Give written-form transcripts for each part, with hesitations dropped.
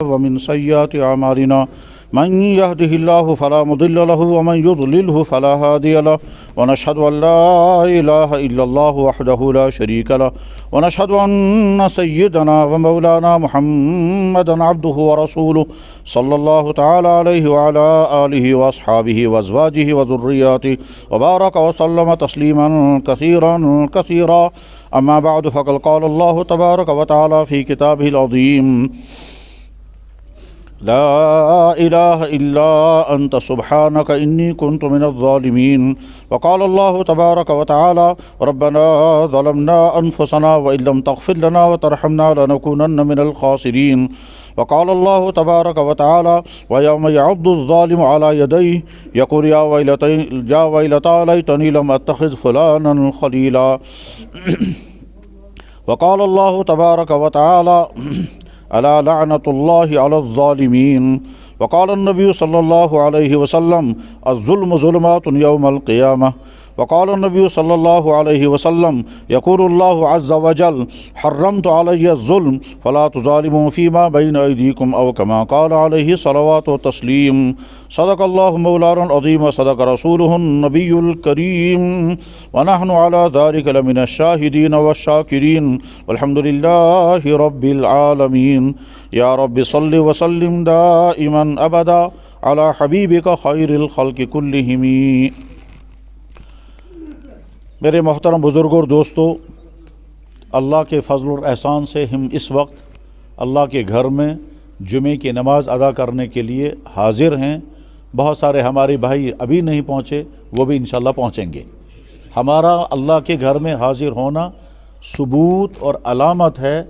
ومن سيئات أعمالنا من يهده الله فلا مضل له ومن يضلله فلا هادي له ونشهد أن لا إله إلا الله وحده لا شريك له ونشهد أن سيدنا ومولانا محمدا عبده ورسوله صلى الله تعالى عليه وعلى آله وأصحابه وأزواجه وذرياته وبارك وسلم تسليما كثيرا أما بعد فقد قال الله تبارك وتعالى في كتابه العظيم لا إله إلا أنت سبحانك إني كنت من الظالمين وقال الله تبارك وتعالى ربنا ظلمنا أنفسنا وإن لم تغفر لنا وترحمنا لنكونن من الخاسرين وقال الله تبارك وتعالى ويوم يعض الظالم على يديه يقول يا ويلتى ليتني لم أتخذ فلانا خليلا وقال الله تبارك وتعالى ألا لعنة الله على الظالمين وقال النبي صلى الله عليه وسلم الظلم ظلمات يوم القيامة وقال النبي صلى الله عليه وسلم يقول الله عز وجل حرمت علي الظلم فلا تظالموا فيما بين أيديكم أو كما قال عليه صلوات وتسليم صدق الله مولانا العظيم وصدق رسوله النبي الكريم ونحن على ذلك لمن الشاهدين والشاكرين والحمد لله رب العالمين يا رب صل وسلم دائما أبدا على حبيبك خير الخلق كلهم. میرے محترم بزرگوں اور دوستو، اللہ کے فضل اور احسان سے ہم اس وقت اللہ کے گھر میں جمعے کی نماز ادا کرنے کے لیے حاضر ہیں. بہت سارے ہمارے بھائی ابھی نہیں پہنچے، وہ بھی انشاءاللہ پہنچیں گے. ہمارا اللہ کے گھر میں حاضر ہونا ثبوت اور علامت ہے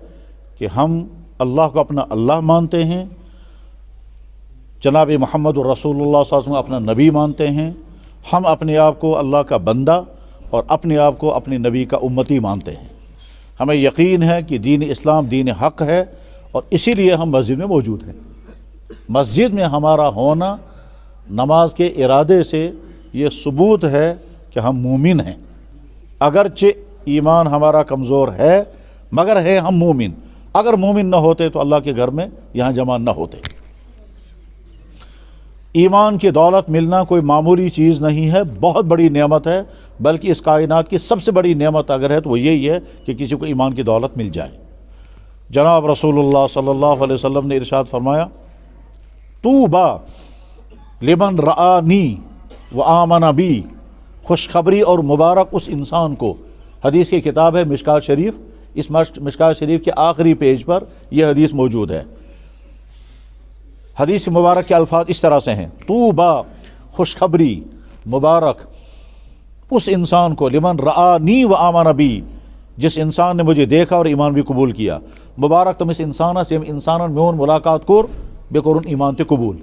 کہ ہم اللہ کو اپنا اللہ مانتے ہیں، جناب محمد رسول اللہ صلی اللہ علیہ وسلم اپنا نبی مانتے ہیں. ہم اپنے آپ کو اللہ کا بندہ اور اپنے آپ کو اپنے نبی کا امتی مانتے ہیں. ہمیں یقین ہے کہ دین اسلام دین حق ہے اور اسی لیے ہم مسجد میں موجود ہیں. مسجد میں ہمارا ہونا نماز کے ارادے سے یہ ثبوت ہے کہ ہم مومن ہیں. اگرچہ ایمان ہمارا کمزور ہے مگر ہے ہم مومن. اگر مومن نہ ہوتے تو اللہ کے گھر میں یہاں جمع نہ ہوتے. ایمان کی دولت ملنا کوئی معمولی چیز نہیں ہے، بہت بڑی نعمت ہے. بلکہ اس کائنات کی سب سے بڑی نعمت اگر ہے تو وہ یہی ہے کہ کسی کو ایمان کی دولت مل جائے. جناب رسول اللہ صلی اللہ علیہ وسلم نے ارشاد فرمایا طوبی لمن رآنی وآمن بی، خوشخبری اور مبارک اس انسان کو. حدیث کی کتاب ہے مشکات شریف. اس مشکات شریف کے آخری پیج پر یہ حدیث موجود ہے. حدیث مبارک کے الفاظ اس طرح سے ہیں طوبی، خوشخبری، مبارک اس انسان کو لمن رآنی وآمن بی، جس انسان نے مجھے دیکھا اور ایمان بھی قبول کیا. مبارک تم اس انسان سے انسان میون ملاقات کور بے قرن ایمان تے قبول.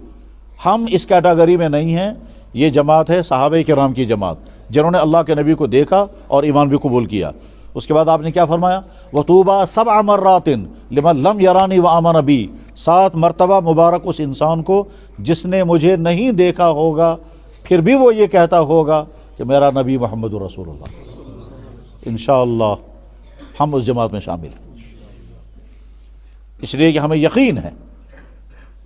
ہم اس کیٹاگری میں نہیں ہیں. یہ جماعت ہے صحابہ کرام کی جماعت جنہوں نے اللہ کے نبی کو دیکھا اور ایمان بھی قبول کیا. اس کے بعد آپ نے کیا فرمایا وطوبی 7 مرات لمن لم یرانی وآمن بی، 7 مرتبہ مبارک اس انسان کو جس نے مجھے نہیں دیکھا ہوگا پھر بھی وہ یہ کہتا ہوگا کہ میرا نبی محمد رسول اللہ. انشاءاللہ ہم اس جماعت میں شامل ہیں، اس لیے کہ ہمیں یقین ہے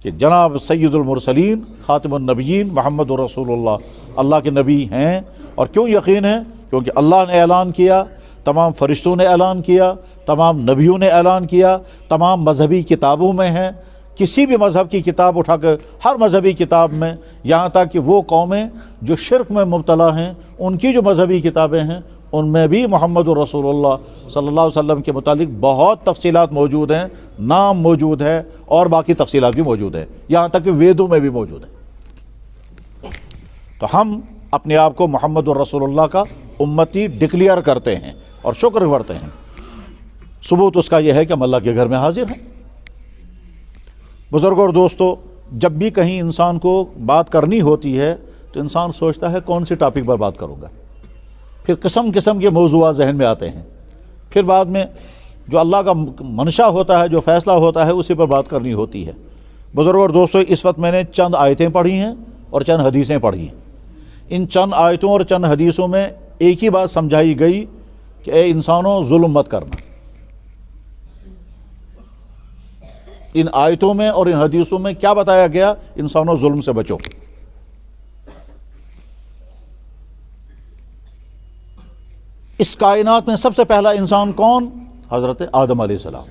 کہ جناب سید المرسلین خاتم النبیین محمد رسول اللہ اللہ کے نبی ہیں. اور کیوں یقین ہے؟ کیونکہ اللہ نے اعلان کیا، تمام فرشتوں نے اعلان کیا، تمام نبیوں نے اعلان کیا، تمام مذہبی کتابوں میں ہیں. کسی بھی مذہب کی کتاب اٹھا کر ہر مذہبی کتاب میں، یہاں تک کہ وہ قومیں جو شرک میں مبتلا ہیں ان کی جو مذہبی کتابیں ہیں ان میں بھی محمد رسول اللہ صلی اللہ علیہ وسلم کے متعلق بہت تفصیلات موجود ہیں، نام موجود ہے اور باقی تفصیلات بھی موجود ہیں، یہاں تک کہ ویدوں میں بھی موجود ہے. تو ہم اپنے آپ کو محمد رسول اللہ کا امتی ڈکلیئر کرتے ہیں اور شکر کرتے ہیں. ثبوت اس کا یہ ہے کہ ہم اللہ کے گھر میں حاضر ہیں. بزرگوں اور دوستو، جب بھی کہیں انسان کو بات کرنی ہوتی ہے تو انسان سوچتا ہے کون سی ٹاپک پر بات کروں گا. پھر قسم قسم کے موضوعات ذہن میں آتے ہیں. پھر بعد میں جو اللہ کا منشا ہوتا ہے، جو فیصلہ ہوتا ہے، اسی پر بات کرنی ہوتی ہے. بزرگوں اور دوستو، اس وقت میں نے چند آیتیں پڑھی ہیں اور چند حدیثیں پڑھی ہیں. ان چند آیتوں اور چند حدیثوں میں ایک ہی بات سمجھائی گئی کہ اے انسانوں ظلم مت کرنا. ان آیتوں میں اور ان حدیثوں میں کیا بتایا گیا؟ انسانوں ظلم سے بچو. اس کائنات میں سب سے پہلا انسان کون؟ حضرت آدم علیہ السلام.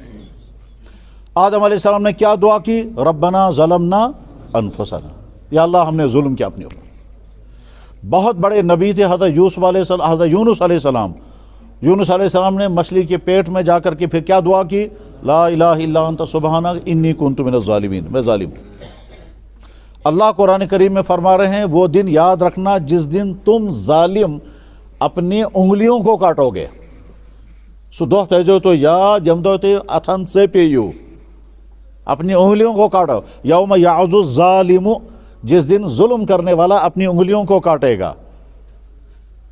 آدم علیہ السلام نے کیا دعا کی؟ ربنا ظلمنا انفسنا، یا اللہ ہم نے ظلم کیا اپنے اوپر. بہت بڑے نبی تھے حضرت یوسف علیہ السلام، حضرت یونس علیہ السلام. یونس علیہ السلام نے مچھلی کے پیٹ میں جا کر کے پھر کیا دعا کی؟ لا الہ الا انت سبحانک انی کنت من الظالمین، میں ظالم ہوں. اللہ قرآن کریم میں فرما رہے ہیں وہ دن یاد رکھنا جس دن تم ظالم اپنی انگلیوں کو کاٹو گے. سو دوہ تیجو تو یا جمدو تے اتھن سے پیو، اپنی انگلیوں کو کاٹو. یوم یعض الظالم، جس دن ظلم کرنے والا اپنی انگلیوں کو کاٹے گا.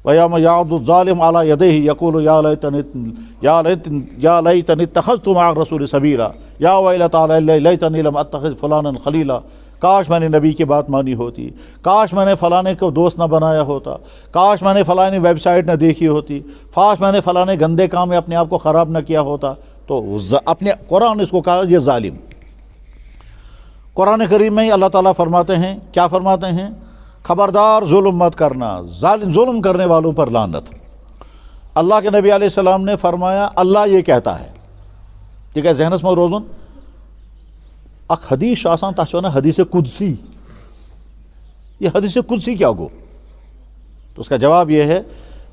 وَيَوْمَ يَعْضُ الظَّالِمُ عَلَى يَدَيْهِ يَقُولُ يَا لَيْتَنِي اتَّخَذْتُ مَعَ الرَّسُولِ سَبِيلًا يَا وَيْلَتَىٰ لَيْتَنِي لَمْ أَتَّخِذْ فُلَانًا خَلِيلًا. کاش میں نے نبی کی بات مانی ہوتی، کاش میں نے فلانے کو دوست نہ بنایا ہوتا، کاش میں نے فلانے ویب سائٹ نہ دیکھی ہوتی، کاش میں نے فلانے گندے کام میں اپنے آپ کو خراب نہ کیا ہوتا. تو اپنے قرآن اس کو کہا یہ ظالم. قرآن کریم میں اللہ تعالیٰ فرماتے ہیں، کیا فرماتے ہیں؟ خبردار ظلم مت کرنا، ظلم کرنے والوں پر لعنت. اللہ کے نبی علیہ السلام نے فرمایا اللہ یہ کہتا ہے، ٹھیک ہے، ذہنس میں روزن اک حدیث آسان تاچو نا حدیث قدسی. یہ حدیث قدسی کیا گو؟ تو اس کا جواب یہ ہے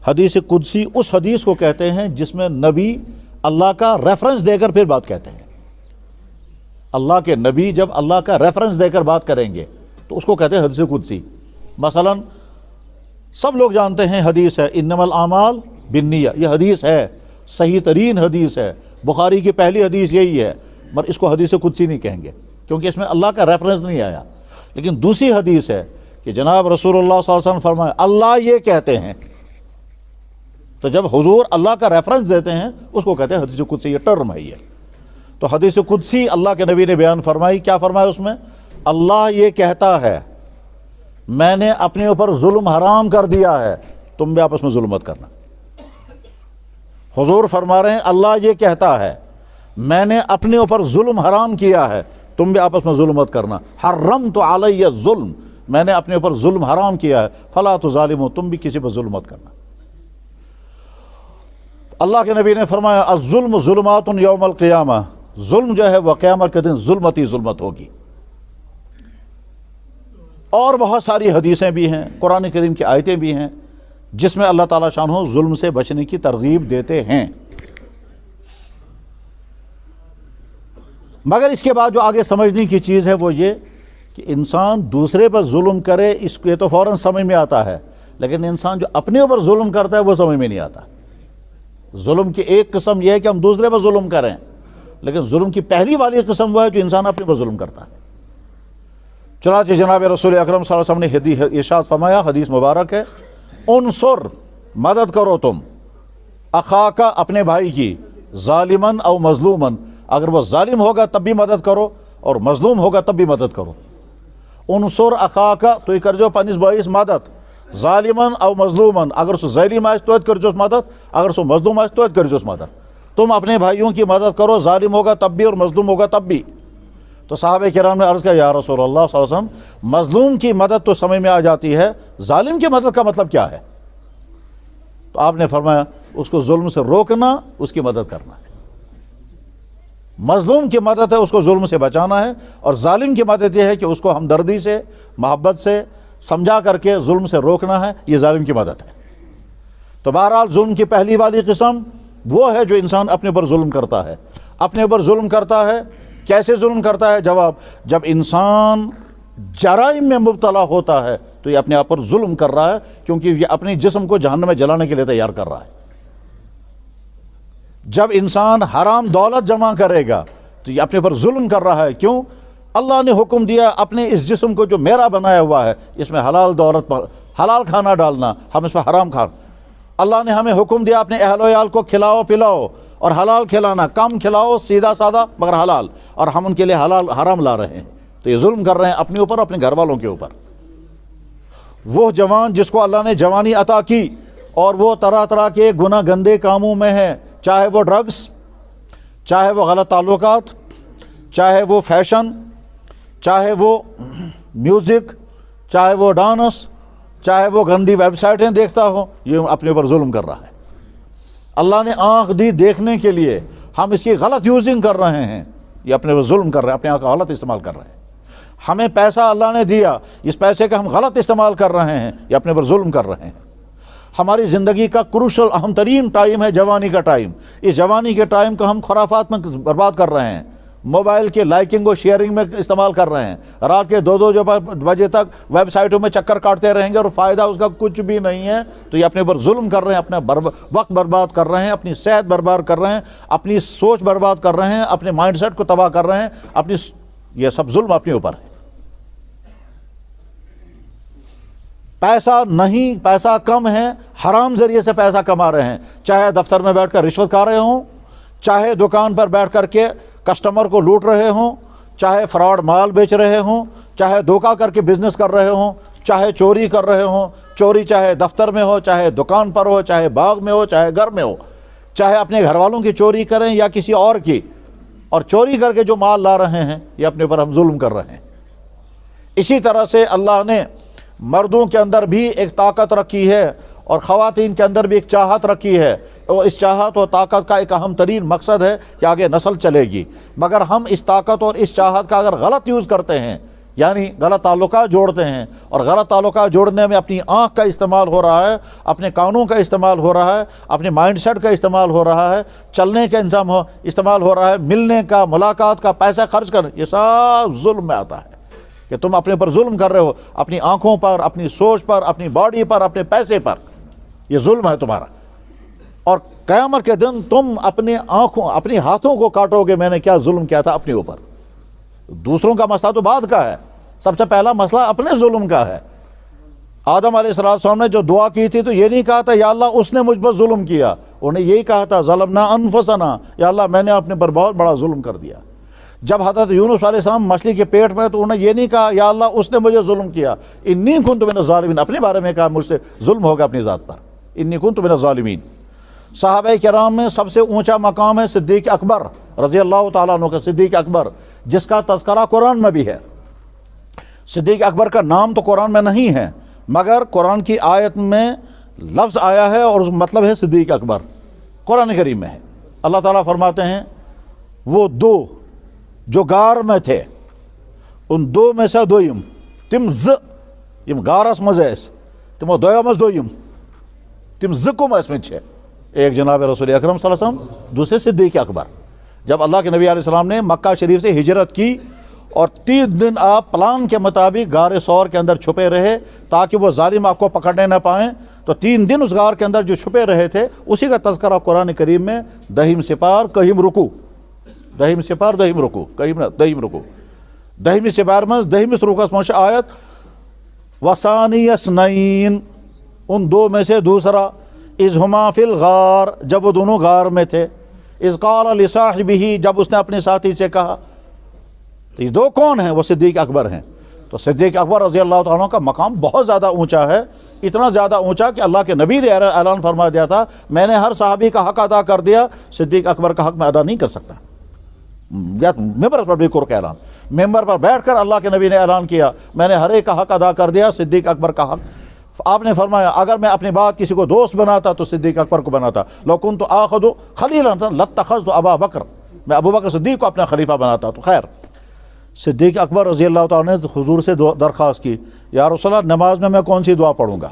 حدیث قدسی اس حدیث کو کہتے ہیں جس میں نبی اللہ کا ریفرنس دے کر پھر بات کہتے ہیں. اللہ کے نبی جب اللہ کا ریفرنس دے کر بات کریں گے تو اس کو کہتے ہیں حدیث قدسی. مثلا سب لوگ جانتے ہیں حدیث ہے انما الاعمال بالنیہ، یہ حدیث ہے، صحیح ترین حدیث ہے، بخاری کی پہلی حدیث یہی ہے، مگر اس کو حدیث قدسی نہیں کہیں گے کیونکہ اس میں اللہ کا ریفرنس نہیں آیا. لیکن دوسری حدیث ہے کہ جناب رسول اللہ صلی اللہ علیہ وسلم فرمائے اللہ یہ کہتے ہیں. تو جب حضور اللہ کا ریفرنس دیتے ہیں اس کو کہتے ہیں حدیث قدسی، یہ ٹرم ہے. یہ تو حدیث قدسی اللہ کے نبی نے بیان فرمائی. کیا فرمایا اس میں؟ اللہ یہ کہتا ہے میں نے اپنے اوپر ظلم حرام کر دیا ہے، تم بھی آپس میں ظلم مت کرنا. حضور فرما رہے ہیں اللہ یہ کہتا ہے میں نے اپنے اوپر ظلم حرام کیا ہے، تم بھی آپس میں ظلم مت کرنا. حرمت علی الظلم، میں نے اپنے اوپر ظلم حرام کیا ہے، فلا تظالموا، تم بھی کسی پر ظلم مت کرنا. اللہ کے نبی نے فرمایا الظلم ظلمات یوم القیامہ، ظلم جو ہے وہ قیامت کے دن ظلمت ہی ظلمت ہوگی. اور بہت ساری حدیثیں بھی ہیں، قرآن کریم کی آیتیں بھی ہیں جس میں اللہ تعالیٰ شانہ ظلم سے بچنے کی ترغیب دیتے ہیں. مگر اس کے بعد جو آگے سمجھنے کی چیز ہے وہ یہ کہ انسان دوسرے پر ظلم کرے، اس کو یہ تو فوراً سمجھ میں آتا ہے، لیکن انسان جو اپنے اوپر ظلم کرتا ہے وہ سمجھ میں نہیں آتا. ظلم کی ایک قسم یہ ہے کہ ہم دوسرے پر ظلم کریں، لیکن ظلم کی پہلی والی قسم وہ ہے جو انسان اپنے پر ظلم کرتا ہے. چنانچہ جناب رسول اکرم صلی اللہ علیہ وسلم نے ارشاد فرمایا، حدیث مبارک ہے، انصر، مدد کرو تم، اخاکا، اپنے بھائی کی، ظالمن او مظلومن، اگر وہ ظالم ہوگا تب بھی مدد کرو اور مظلوم ہوگا تب بھی مدد کرو. انصر اخاکا، تو یہ کرجو پنس بھائیس مدد، ظالمن او مظلومن، اگر سو ظالم آئے تو کرجوس مدد، اگر سو مظلوم آئے تو کرجوس مدد. تم اپنے بھائیوں کی مدد کرو، ظالم ہوگا تب بھی اور مظلوم ہوگا تب بھی. تو صحابہ کرام نے عرض کیا یا رسول اللہ صلی اللہ علیہ وسلم مظلوم کی مدد تو سمجھ میں آ جاتی ہے، ظالم کی مدد کا مطلب کیا ہے؟ تو آپ نے فرمایا اس کو ظلم سے روکنا، اس کی مدد کرنا ہے. مظلوم کی مدد ہے اس کو ظلم سے بچانا ہے، اور ظالم کی مدد یہ ہے کہ اس کو ہمدردی سے، محبت سے سمجھا کر کے ظلم سے روکنا ہے. یہ ظالم کی مدد ہے. تو بہرحال ظلم کی پہلی والی قسم وہ ہے جو انسان اپنے پر ظلم کرتا ہے. اپنے اوپر ظلم کرتا ہے، کیسے ظلم کرتا ہے؟ جواب، جب انسان جرائم میں مبتلا ہوتا ہے تو یہ اپنے آپ پر ظلم کر رہا ہے، کیونکہ یہ اپنے جسم کو جہنم میں جلانے کے لیے تیار کر رہا ہے. جب انسان حرام دولت جمع کرے گا تو یہ اپنے پر ظلم کر رہا ہے. کیوں؟ اللہ نے حکم دیا اپنے اس جسم کو جو میرا بنایا ہوا ہے اس میں حلال دولت پر حلال کھانا ڈالنا، ہم اس میں حرام کھانا. اللہ نے ہمیں حکم دیا اپنے اہل و عیال کو کھلاؤ پلاؤ اور حلال کھلانا، کم کھلاؤ سیدھا سادہ مگر حلال، اور ہم ان کے لیے حلال حرام لا رہے ہیں. تو یہ ظلم کر رہے ہیں اپنے اوپر، اپنے گھر والوں کے اوپر. وہ جوان جس کو اللہ نے جوانی عطا کی اور وہ طرح طرح کے گناہ گندے کاموں میں ہے، چاہے وہ ڈرگس، چاہے وہ غلط تعلقات، چاہے وہ فیشن، چاہے وہ میوزک، چاہے وہ ڈانس، چاہے وہ گندی ویب سائٹیں دیکھتا ہو، یہ اپنے اوپر ظلم کر رہا ہے۔ اللہ نے آنکھ دی دیکھنے کے لیے، ہم اس کی غلط یوزنگ کر رہے ہیں، یہ اپنے اوپر ظلم کر رہے ہیں، اپنے آنکھ کا غلط استعمال کر رہے ہیں۔ ہمیں پیسہ اللہ نے دیا، اس پیسے کا ہم غلط استعمال کر رہے ہیں، یہ اپنے اوپر ظلم کر رہے ہیں۔ ہماری زندگی کا کروشل اہم ترین ٹائم ہے جوانی کا ٹائم، اس جوانی کے ٹائم کو ہم خرافات میں برباد کر رہے ہیں، موبائل کے لائکنگ و شیئرنگ میں استعمال کر رہے ہیں، رات کے 2-2 بجے تک ویب سائٹوں میں چکر کاٹتے رہیں گے اور فائدہ اس کا کچھ بھی نہیں ہے، تو یہ اپنے اوپر ظلم کر رہے ہیں، اپنا وقت برباد کر رہے ہیں، اپنی صحت برباد کر رہے ہیں، اپنی سوچ برباد کر رہے ہیں، اپنے مائنڈ سیٹ کو تباہ کر رہے ہیں، یہ سب ظلم اپنے اوپر ہے۔ پیسہ نہیں، پیسہ کم ہے، حرام ذریعے سے پیسہ کما رہے ہیں، چاہے دفتر میں بیٹھ کر رشوت کھا رہے ہوں، چاہے دکان پر بیٹھ کر کے کسٹمر کو لوٹ رہے ہوں، چاہے فراڈ مال بیچ رہے ہوں، چاہے دھوکہ کر کے بزنس کر رہے ہوں، چاہے چوری کر رہے ہوں، چوری چاہے دفتر میں ہو، چاہے دکان پر ہو، چاہے باغ میں ہو، چاہے گھر میں ہو، چاہے اپنے گھر والوں کی چوری کریں یا کسی اور کی، اور چوری کر کے جو مال لا رہے ہیں یہ اپنے اوپر ہم ظلم کر رہے ہیں۔ اسی طرح سے اللہ نے مردوں کے اندر بھی ایک طاقت رکھی ہے اور خواتین کے اندر بھی ایک چاہت رکھی ہے، اور اس چاہت اور طاقت کا ایک اہم ترین مقصد ہے کہ آگے نسل چلے گی، مگر ہم اس طاقت اور اس چاہت کا اگر غلط یوز کرتے ہیں، یعنی غلط تعلقات جوڑتے ہیں، اور غلط تعلقات جوڑنے میں اپنی آنکھ کا استعمال ہو رہا ہے، اپنے کانوں کا استعمال ہو رہا ہے، اپنے مائنڈ سیٹ کا استعمال ہو رہا ہے، چلنے کا استعمال ہو رہا ہے، ملنے کا، ملاقات کا، پیسہ خرچ کرنا، یہ سب ظلم میں آتا ہے کہ تم اپنے پر ظلم کر رہے ہو، اپنی آنکھوں پر، اپنی سوچ پر، اپنی باڈی پر، اپنے پیسے پر، یہ ظلم ہے تمہارا۔ اور قیامت کے دن تم اپنی ہاتھوں کو کاٹو گے، میں نے کیا ظلم کیا تھا اپنے اوپر۔ دوسروں کا مسئلہ تو بعد کا ہے، سب سے پہلا مسئلہ اپنے ظلم کا ہے۔ آدم علیہ السلام نے جو دعا کی تھی تو یہ نہیں کہا تھا یا اللہ اس نے مجھ پر ظلم کیا، انہیں یہی کہا تھا ظلمنا انفسنا، یا اللہ میں نے اپنے پر بہت بڑا ظلم کر دیا۔ جب حضرت یونس علیہ السلام مچھلی کے پیٹ میں تو انہوں نے یہ نہیں کہا یا اللہ اس نے مجھے ظلم کیا، انی کنت من الظالمین، اپنے بارے میں کہا مجھ سے ظلم ہوگا اپنی ذات پر، انی کنت من الظالمین۔ صحابہ کرام میں سب سے اونچا مقام ہے صدیق اکبر رضی اللہ تعالیٰ عنہ کا، صدیق اکبر جس کا تذکرہ قرآن میں بھی ہے۔ صدیق اکبر کا نام تو قرآن میں نہیں ہے، مگر قرآن کی آیت میں لفظ آیا ہے اور اس مطلب ہے صدیق اکبر، قرآن کریم میں ہے۔ اللہ تعالیٰ فرماتے ہیں وہ دو جو غار میں تھے، ان دو میں سے دویم تم یم غارس مز تمو دویمس دویم تم کم ٲسمٕتۍ چھِ، ایک جناب رسول اکرم صلی اللہ علیہ وسلم، دوسرے صدیق اکبر۔ جب اللہ کے نبی علیہ السلام نے مکہ شریف سے ہجرت کی اور 3 دن آپ پلان کے مطابق غار ثور کے اندر چھپے رہے تاکہ وہ ظالم آپ کو پکڑنے نہ پائیں، تو 3 دن اس غار کے اندر جو چھپے رہے تھے اسی کا تذکرہ قرآن کریم میں دہیم سپار کہیم رکو، دہیم سپار دہیم رکو، کہیم نہ دہیم رکو، دہیم سپار میں دہیمس رکوس میں آیت وثانی اثنین، ان دو میں سے دوسرا، اذ ہما فی الغار، جب وہ دونوں غار میں تھے، اذ قال لصاحبہ، جب اس نے اپنے ساتھی سے کہا۔ تو یہ دو کون ہیں؟ وہ صدیق اکبر ہیں۔ تو صدیق اکبر رضی اللہ تعالیٰ عنہ کا مقام بہت زیادہ اونچا ہے، اتنا زیادہ اونچا کہ اللہ کے نبی نے اعلان فرما دیا تھا میں نے ہر صحابی کا حق ادا کر دیا، صدیق اکبر کا حق میں ادا نہیں کر سکتا۔ یا ممبر پر بھی کا اعلان، ممبر پر بیٹھ کر اللہ کے نبی نے اعلان کیا میں نے ہر ایک کا حق ادا کر دیا، صدیق اکبر کا حق۔ آپ نے فرمایا اگر میں اپنی بات کسی کو دوست بناتا تو صدیق اکبر کو بناتا، لو کنت آخذ خلیلا لاتخذت ابا بکر، میں ابو بکر صدیق کو اپنا خلیفہ بناتا۔ تو خیر، صدیق اکبر رضی اللہ تعالیٰ نے حضور سے درخواست کی یا رسول اللہ نماز میں کون سی دعا پڑھوں گا،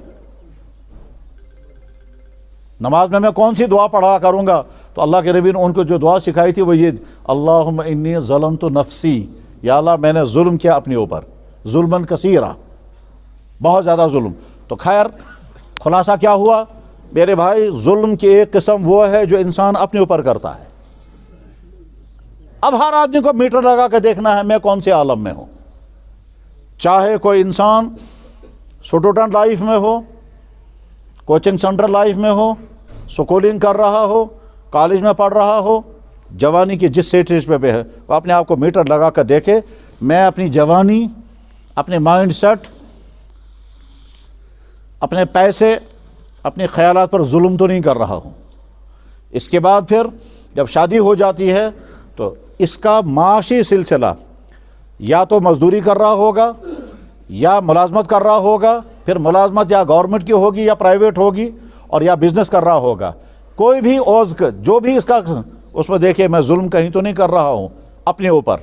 نماز میں کون سی دعا پڑھا کروں گا؟ تو اللہ کے نبی نے ان کو جو دعا سکھائی تھی وہ یہ اللہم انی ظلمت نفسی، یا اللہ میں نے ظلم کیا اپنے اوپر، ظلمن کثیرا، بہت زیادہ ظلم۔ تو خیر خلاصہ کیا ہوا میرے بھائی، ظلم کی ایک قسم وہ ہے جو انسان اپنے اوپر کرتا ہے۔ اب ہر آدمی کو میٹر لگا کے دیکھنا ہے میں کون سے عالم میں ہوں، چاہے کوئی انسان اسٹوڈنٹ لائف میں ہو، کوچنگ سینٹر لائف میں ہو، سکولنگ کر رہا ہو، کالج میں پڑھ رہا ہو، جوانی کی جس اسٹیج پہ ہے وہ اپنے آپ کو میٹر لگا کر دیکھے میں اپنی جوانی، اپنے مائنڈ سیٹ، اپنے پیسے، اپنے خیالات پر ظلم تو نہیں کر رہا ہوں۔ اس کے بعد پھر جب شادی ہو جاتی ہے تو اس کا معاشی سلسلہ یا تو مزدوری کر رہا ہوگا یا ملازمت کر رہا ہوگا، پھر ملازمت یا گورنمنٹ کی ہوگی یا پرائیویٹ ہوگی، اور یا بزنس کر رہا ہوگا. کوئی بھی عوض جو بھی اس کا اس میں دیکھے میں ظلم کہیں تو نہیں کر رہا ہوں اپنے اوپر،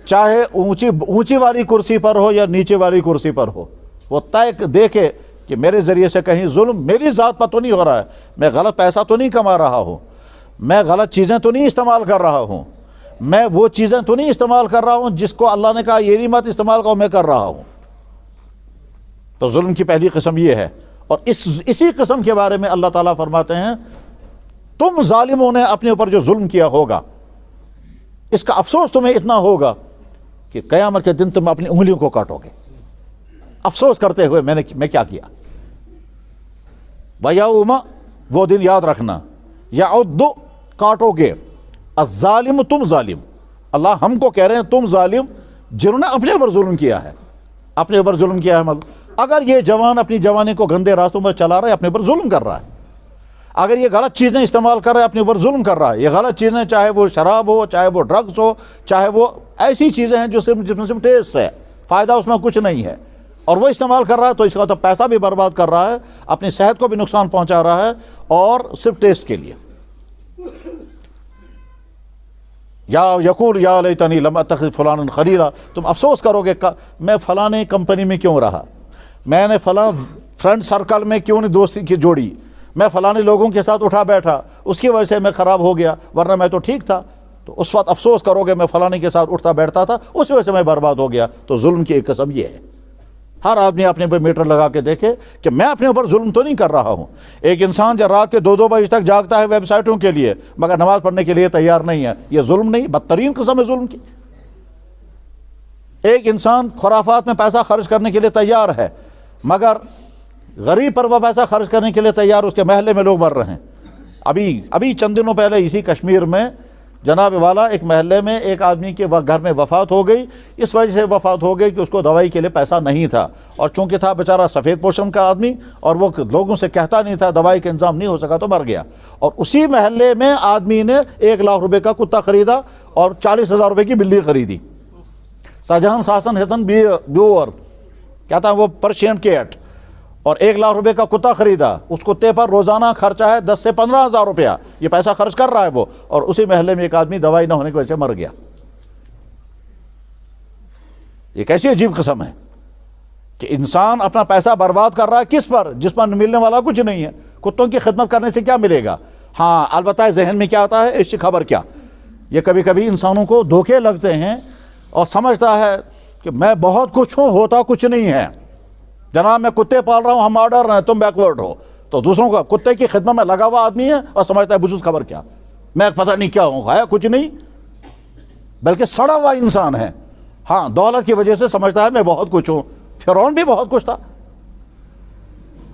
چاہے اونچی والی کرسی پر ہو یا نیچے والی کرسی پر ہو، وہ طے دیکھے کہ میرے ذریعے سے کہیں ظلم میری ذات پر تو نہیں ہو رہا ہے، میں غلط پیسہ تو نہیں کما رہا ہوں، میں غلط چیزیں تو نہیں استعمال کر رہا ہوں، میں وہ چیزیں تو نہیں استعمال کر رہا ہوں جس کو اللہ نے کہا یہ نہیں مت استعمال کرو میں کر رہا ہوں. تو ظلم کی پہلی قسم یہ ہے. اور اسی قسم کے بارے میں اللہ تعالیٰ فرماتے ہیں تم ظالموں نے اپنے اوپر جو ظلم کیا ہوگا اس کا افسوس تمہیں اتنا ہوگا کہ قیامت کے دن تم اپنی انگلیوں کو کاٹو گے افسوس کرتے ہوئے میں کیا کیا. وَيَوْمَ وہ دن یاد رکھنا یعد کاٹو گے الظالم تم ظالم. اللہ ہم کو کہہ رہے ہیں تم ظالم جنہوں نے اپنے اوپر ظلم کیا ہے. اپنے اوپر ظلم کیا ہے مطلب اگر یہ جوان اپنی جوانی کو گندے راستوں پر چلا رہا ہے اپنے اوپر ظلم کر رہا ہے. اگر یہ غلط چیزیں استعمال کر رہا ہے اپنے اوپر ظلم کر رہا ہے. یہ غلط چیزیں چاہے وہ شراب ہو، چاہے وہ ڈرگس ہو، چاہے وہ ایسی چیزیں ہیں جس میں صرف ٹیسٹ ہے، فائدہ اس میں کچھ نہیں ہے، اور وہ استعمال کر رہا ہے تو اس کا تو پیسہ بھی برباد کر رہا ہے، اپنی صحت کو بھی نقصان پہنچا رہا ہے، اور صرف ٹیسٹ کے لیے. یا یقول یا لیتنی لم اتخذ فلانا خلیلا. تم افسوس کرو گے میں فلاں کمپنی میں کیوں رہا، میں نے فلاں فرینڈ سرکل میں کیوں نہیں دوستی کی جوڑی، میں فلانے لوگوں کے ساتھ اٹھا بیٹھا اس کی وجہ سے میں خراب ہو گیا، ورنہ میں تو ٹھیک تھا. تو اس وقت افسوس کرو گے میں فلانے کے ساتھ اٹھتا بیٹھتا تھا اس وجہ سے میں برباد ہو گیا. تو ظلم کی ایک قسم یہ ہے. ہر آدمی اپنے اوپر میٹر لگا کے دیکھے کہ میں اپنے اوپر ظلم تو نہیں کر رہا ہوں. ایک انسان جب رات کے 2 بجے تک جاگتا ہے ویب سائٹوں کے لیے مگر نماز پڑھنے کے لیے تیار نہیں ہے، یہ ظلم نہیں؟ بدترین قسم ہے ظلم کی. ایک انسان خرافات میں پیسہ خرچ کرنے کے لیے تیار ہے مگر غریب پر وہ پیسہ خرچ کرنے کے لیے تیار، اس کے محلے میں لوگ مر رہے ہیں. ابھی چند دنوں پہلے اسی کشمیر میں جناب والا ایک محلے میں ایک آدمی کے گھر میں وفات ہو گئی. اس وجہ سے وفات ہو گئی کہ اس کو دوائی کے لیے پیسہ نہیں تھا، اور چونکہ تھا بیچارہ سفید پوشم کا آدمی اور وہ لوگوں سے کہتا نہیں تھا، دوائی کا انتظام نہیں ہو سکا تو مر گیا. اور اسی محلے میں آدمی نے 1 لاکھ روپے کا کتا خریدا اور 40,000 روپے کی بلی خریدی. شاہجہان ساسن حسن بیور کہتا ہے وہ پرشین کیٹ، اور 1 لاکھ روپے کا کتا خریدا. اس کتے پر روزانہ خرچہ ہے 10 سے 15,000 روپیہ، یہ پیسہ خرچ کر رہا ہے وہ، اور اسی محلے میں ایک آدمی دوائی نہ ہونے کی وجہ سے مر گیا. یہ کیسی عجیب قسم ہے کہ انسان اپنا پیسہ برباد کر رہا ہے کس پر؟ جس پر ملنے والا کچھ نہیں ہے. کتوں کی خدمت کرنے سے کیا ملے گا؟ ہاں البتہ ذہن میں کیا آتا ہے اس کی خبر کیا. یہ کبھی کبھی انسانوں کو دھوکے لگتے ہیں اور سمجھتا ہے کہ میں بہت کچھ ہوں، ہوتا کچھ نہیں ہے. جناب میں کتے پال رہا ہوں، ہم آرڈر ہیں، تم بیکورڈ ہو. تو دوسروں کا کتے کی خدمت میں لگا ہوا آدمی ہے اور سمجھتا ہے بجوز خبر کیا، میں پتہ نہیں کیا ہوں، ہے کچھ نہیں، بلکہ سڑا ہوا انسان ہے. ہاں دولت کی وجہ سے سمجھتا ہے میں بہت کچھ ہوں. فرعون بھی بہت کچھ تھا.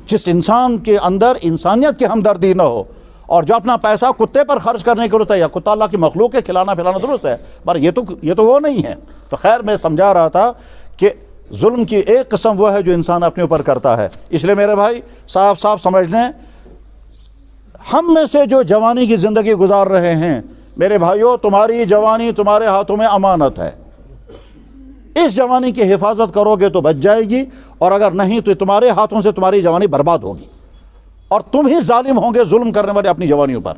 جس انسان کے اندر انسانیت کی ہمدردی نہ ہو اور جو اپنا پیسہ کتے پر خرچ کرنے کے ہوتا ہے، یا کتا اللہ کی مخلوق ہے، کھلانا پلانا درست ہے، پر یہ تو وہ نہیں ہے. تو خیر میں سمجھا رہا تھا کہ ظلم کی ایک قسم وہ ہے جو انسان اپنے اوپر کرتا ہے. اس لیے میرے بھائی صاف سمجھ لیں، ہم میں سے جو جوانی کی زندگی گزار رہے ہیں، میرے بھائیوں تمہاری جوانی تمہارے ہاتھوں میں امانت ہے. اس جوانی کی حفاظت کرو گے تو بچ جائے گی، اور اگر نہیں تو تمہارے ہاتھوں سے تمہاری جوانی برباد ہوگی، اور تم ہی ظالم ہوں گے ظلم کرنے والے اپنی جوانیوں پر.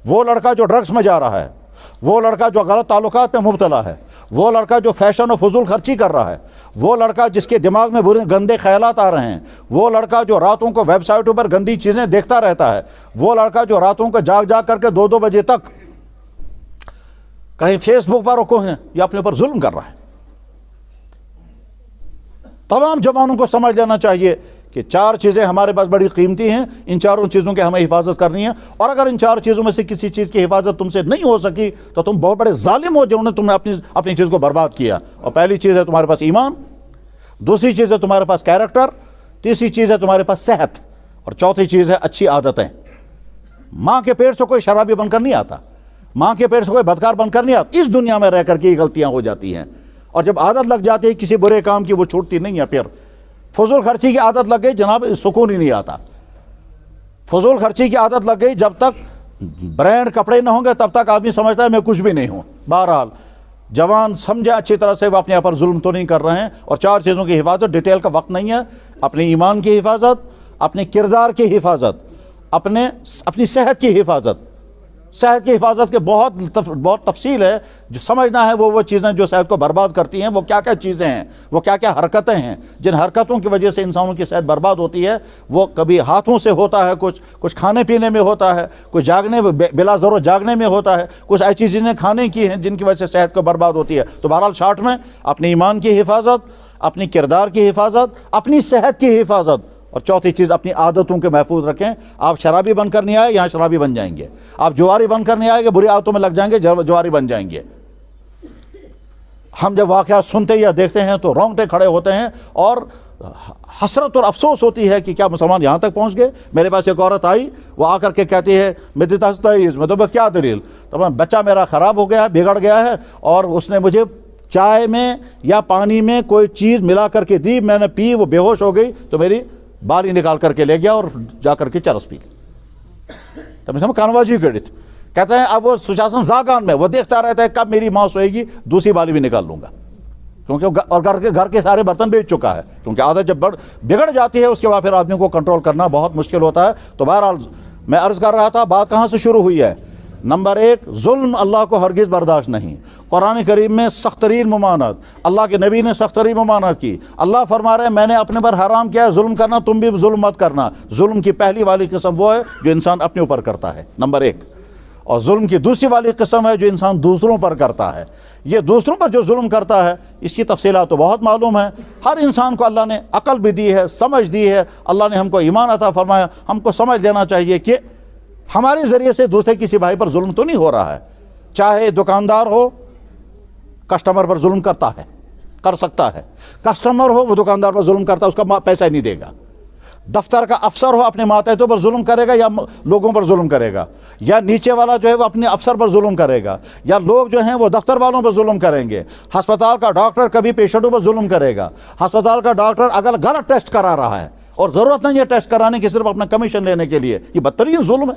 وہ لڑکا جو ڈرگس میں جا رہا ہے، وہ لڑکا جو غلط تعلقات میں مبتلا ہے، وہ لڑکا جو فیشن و فضول خرچی کر رہا ہے، وہ لڑکا جس کے دماغ میں گندے خیالات آ رہے ہیں، وہ لڑکا جو راتوں کو ویب سائٹوں پر گندی چیزیں دیکھتا رہتا ہے، وہ لڑکا جو راتوں کو جاگ کر کے 2 بجے تک کہیں فیس بک پر رکو ہیں، یہ اپنے اوپر ظلم کر رہا ہے. تمام جوانوں کو سمجھ لینا چاہیے کہ 4 چیزیں ہمارے پاس بڑی قیمتی ہیں، ان 4 چیزوں کی ہمیں حفاظت کرنی ہے. اور اگر ان 4 چیزوں میں سے کسی چیز کی حفاظت تم سے نہیں ہو سکی تو تم بہت بڑے ظالم ہو جنہوں نے تم نے اپنی چیز کو برباد کیا. اور پہلی چیز ہے تمہارے پاس ایمان، دوسری چیز ہے تمہارے پاس کیریکٹر، تیسری چیز ہے تمہارے پاس صحت، اور چوتھی چیز ہے اچھی عادتیں. ماں کے پیٹ سے کوئی شرابی بن کر نہیں آتا، ماں کے پیٹ سے کوئی بدکار بن کر نہیں آتا. اس دنیا میں رہ کر کے یہ غلطیاں ہو جاتی ہیں، اور جب عادت لگ جاتی ہے کسی برے کام کی وہ چھوٹتی نہیں ہے. پھر فضول خرچی کی عادت لگ گئی جناب، سکون ہی نہیں آتا. فضول خرچی کی عادت لگ گئی جب تک برانڈ کپڑے نہ ہوں گے تب تک آدمی سمجھتا ہے میں کچھ بھی نہیں ہوں. بہرحال جوان سمجھے اچھی طرح سے وہ اپنے آپ پر ظلم تو نہیں کر رہے ہیں. اور 4 چیزوں کی حفاظت، ڈیٹیل کا وقت نہیں ہے. اپنے ایمان کی حفاظت، اپنے کردار کی حفاظت، اپنی صحت کی حفاظت. صحت کی حفاظت کے بہت تفصیل ہے. جو سمجھنا ہے وہ چیزیں جو صحت کو برباد کرتی ہیں، وہ کیا کیا چیزیں ہیں، وہ کیا کیا حرکتیں ہیں جن حرکتوں کی وجہ سے انسانوں کی صحت برباد ہوتی ہے. وہ کبھی ہاتھوں سے ہوتا ہے، کچھ کھانے پینے میں ہوتا ہے، کچھ جاگنے بلا ضرورت جاگنے میں ہوتا ہے، کچھ ایسی چیزیں کھانے کی ہیں جن کی وجہ سے صحت کو برباد ہوتی ہے. تو بہرحال شارٹ میں اپنے ایمان کی حفاظت، اپنی کردار کی حفاظت، اپنی صحت کی حفاظت، اور چوتھی چیز اپنی عادتوں کے محفوظ رکھیں. آپ شرابی بن کر نہیں آئے، یہاں شرابی بن جائیں گے. آپ جواری بن کر نہیں آئے گے، بری عادتوں میں لگ جائیں گے، جواری بن جائیں گے. ہم جب واقعات سنتے یا دیکھتے ہیں تو رونگٹے کھڑے ہوتے ہیں اور حسرت اور افسوس ہوتی ہے کہ کیا مسلمان یہاں تک پہنچ گئے. میرے پاس ایک عورت آئی، وہ آ کر کے کہتی ہے میں تو کیا دلیل، تو بچہ میرا خراب ہو گیا ہے، بگڑ گیا ہے، اور اس نے مجھے چائے میں یا پانی میں کوئی چیز ملا کر کے دی، میں نے پی، وہ بے ہوش ہو گئی، تو میری بالی نکال کر کے لے گیا اور جا کر کے چرس پی لی. تو میں کانواجی کڑت کہتے ہیں اب وہ سشاسن زاگان میں وہ دیکھتا رہتا ہے کب میری ماں سوئے گی، دوسری بالی بھی نکال لوں گا. کیونکہ اور گھر کے سارے برتن بیچ چکا ہے. کیونکہ عادت جب بگڑ جاتی ہے اس کے بعد پھر آدمی کو کنٹرول کرنا بہت مشکل ہوتا ہے. تو بہرحال میں عرض کر رہا تھا، بات کہاں سے شروع ہوئی ہے. نمبر 1، ظلم اللہ کو ہرگز برداشت نہیں. قرآن کریم میں سخت ترین ممانعت، اللہ کے نبی نے سخت ترین ممانعت کی. اللہ فرما رہے ہیں میں نے اپنے پر حرام کیا ہے ظلم کرنا، تم بھی ظلم مت کرنا. ظلم کی پہلی والی قسم وہ ہے جو انسان اپنے اوپر کرتا ہے، نمبر 1. اور ظلم کی دوسری والی قسم ہے جو انسان دوسروں پر کرتا ہے. یہ دوسروں پر جو ظلم کرتا ہے اس کی تفصیلات تو بہت معلوم ہے. ہر انسان کو اللہ نے عقل بھی دی ہے، سمجھ دی ہے. اللہ نے ہم کو ایمان عطا فرمایا. ہم کو سمجھ لینا چاہیے کہ ہمارے ذریعے سے دوسرے کسی بھائی پر ظلم تو نہیں ہو رہا ہے. چاہے دکاندار ہو، کسٹمر پر ظلم کر سکتا ہے. کسٹمر ہو وہ دکاندار پر ظلم کرتا ہے، اس کا پیسہ نہیں دے گا. دفتر کا افسر ہو اپنے ماتحتوں پر ظلم کرے گا یا لوگوں پر ظلم کرے گا، یا نیچے والا جو ہے وہ اپنے افسر پر ظلم کرے گا، یا لوگ جو ہیں وہ دفتر والوں پر ظلم کریں گے. ہسپتال کا ڈاکٹر کبھی پیشنٹوں پر ظلم کرے گا. ہسپتال کا ڈاکٹر اگر غلط ٹیسٹ کرا رہا ہے اور ضرورت نہیں ہے ٹیسٹ کرانے کی، صرف اپنا کمیشن لینے کے لیے، یہ بدترین ظلم ہے.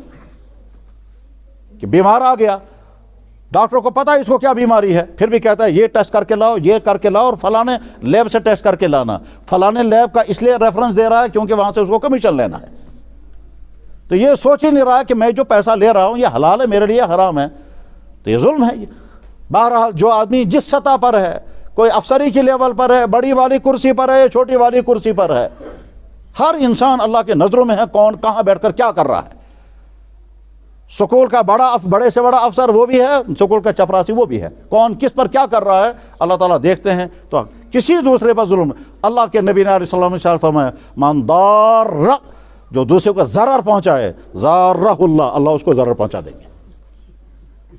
کہ بیمار آ گیا، ڈاکٹر کو پتا ہے اس کو کیا بیماری ہے، پھر بھی کہتا ہے یہ ٹیسٹ کر کے لاؤ، یہ کر کے لاؤ، اور فلانے لیب سے ٹیسٹ کر کے لانا. فلانے لیب کا اس لیے ریفرنس دے رہا ہے کیونکہ وہاں سے اس کو کمیشن لینا ہے. تو یہ سوچ ہی نہیں رہا کہ میں جو پیسہ لے رہا ہوں یہ حلال ہے میرے لیے حرام ہے. تو یہ ظلم ہے. بہرحال جو آدمی جس سطح پر ہے، کوئی افسری کی لیول پر ہے، بڑی والی کرسی پر ہے، چھوٹی والی کرسی پر ہے، ہر انسان اللہ کے نظروں میں ہے کون کہاں بیٹھ کر کیا کر رہا ہے. سکول کا بڑے سے بڑا افسر وہ بھی ہے، سکول کا چپراسی وہ بھی ہے. کون کس پر کیا کر رہا ہے اللہ تعالیٰ دیکھتے ہیں. تو کسی دوسرے پر ظلم، اللہ کے نبی علیہ السلام نے فرمایا من ضار، جو دوسرے کو ضرر پہنچائے، ضارہ اللہ اس کو ضرر پہنچا دیں گے.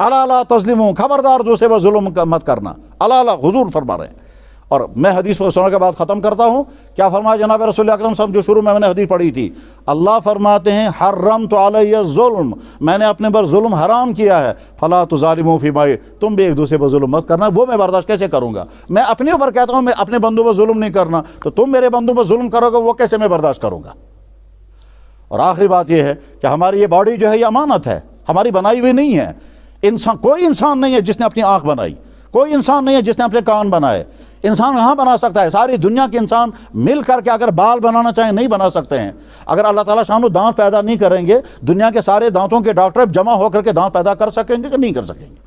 الا لا تظلموا، خبردار دوسرے پر ظلم مت کرنا. الا حضور فرما رہے ہیں. اور میں حدیث پر سننے کے بعد ختم کرتا ہوں. کیا فرمایا جناب رسول اکرم صلی اللہ علیہ وسلم، جو شروع میں نے حدیث پڑھی تھی. اللہ فرماتے ہیں حرمت علی الظلم، میں نے اپنے پر ظلم حرام کیا ہے. فلا تظالموا فیما، تم بھی ایک دوسرے پر ظلم مت کرنا. وہ میں برداشت کیسے کروں گا؟ میں اپنے اوپر کہتا ہوں میں اپنے بندوں پر ظلم نہیں کرنا، تو تم میرے بندوں پر ظلم کرو گے، وہ کیسے میں برداشت کروں گا؟ اور آخری بات یہ ہے کہ ہماری یہ باڈی جو ہے یہ امانت ہے، ہماری بنائی ہوئی نہیں ہے. کوئی انسان نہیں ہے جس نے اپنی آنکھ بنائی، کوئی انسان نہیں ہے جس نے اپنے کان بنائے. انسان کہاں بنا سکتا ہے؟ ساری دنیا کے انسان مل کر کے اگر بال بنانا چاہیں نہیں بنا سکتے ہیں. اگر اللہ تعالیٰ شانو دانت پیدا نہیں کریں گے، دنیا کے سارے دانتوں کے ڈاکٹر جمع ہو کر کے دانت پیدا کر سکیں گے کہ نہیں کر سکیں گے؟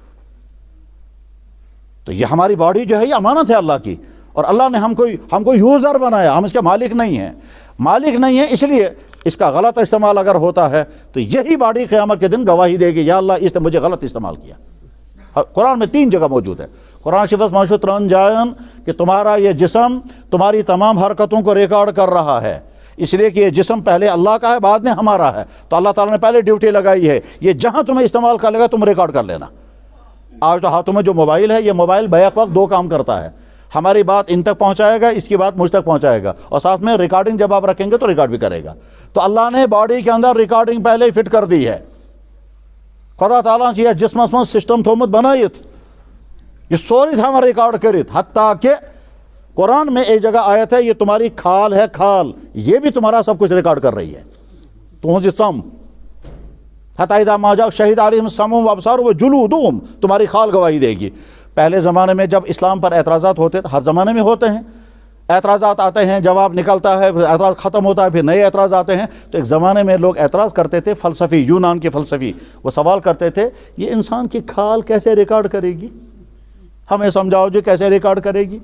تو یہ ہماری باڈی جو ہے یہ امانت ہے اللہ کی. اور اللہ نے ہم کو یوزر بنایا، ہم اس کے مالک نہیں ہیں. مالک نہیں ہے، اس لیے اس کا غلط استعمال اگر ہوتا ہے تو یہی باڈی قیامت کے دن گواہی دے گی، یا اللہ اس نے مجھے غلط استعمال کیا. قرآن میں 3 جگہ موجود ہے. قرآن شفت معشوط رن جائن کہ تمہارا یہ جسم تمہاری تمام حرکتوں کو ریکارڈ کر رہا ہے، اس لیے کہ یہ جسم پہلے اللہ کا ہے بعد میں ہمارا ہے. تو اللہ تعالیٰ نے پہلے ڈیوٹی لگائی ہے، یہ جہاں تمہیں استعمال کر لے گا تم ریکارڈ کر لینا. آج تو ہاتھوں میں جو موبائل ہے، یہ موبائل بیک وقت 2 کام کرتا ہے. ہماری بات ان تک پہنچائے گا، اس کی بات مجھ تک پہنچائے گا، اور ساتھ میں ریکارڈنگ جب آپ رکھیں گے تو ریکارڈ بھی کرے گا. تو اللہ نے باڈی کے اندر ریکارڈنگ پہلے ہی فٹ کر دی ہے. خدا تعالیٰ یہ جسمس من سسٹم تھومت بنائت، یہ سوری تھا ریکارڈ کرت، حتیٰ کہ قرآن میں ایک جگہ آیت ہے یہ تمہاری کھال ہے، کھال یہ بھی تمہارا سب کچھ ریکارڈ کر رہی ہے. تو جسم حتی اذا ما جاء شہید علیہم سمعهم وابصارهم وجلودهم، تمہاری خال گواہی دے گی۔ پہلے زمانے میں جب اسلام پر اعتراضات ہوتے تھے، ہر زمانے میں ہوتے ہیں، اعتراضات آتے ہیں، جواب نکلتا ہے، اعتراض ختم ہوتا ہے، پھر نئے اعتراض آتے ہیں۔ تو ایک زمانے میں لوگ اعتراض کرتے تھے، فلسفی، یونان کے فلسفی، وہ سوال کرتے تھے یہ انسان کی کھال کیسے ریکارڈ کرے گی، ہمیں سمجھاؤ جی کیسے ریکارڈ کرے گی،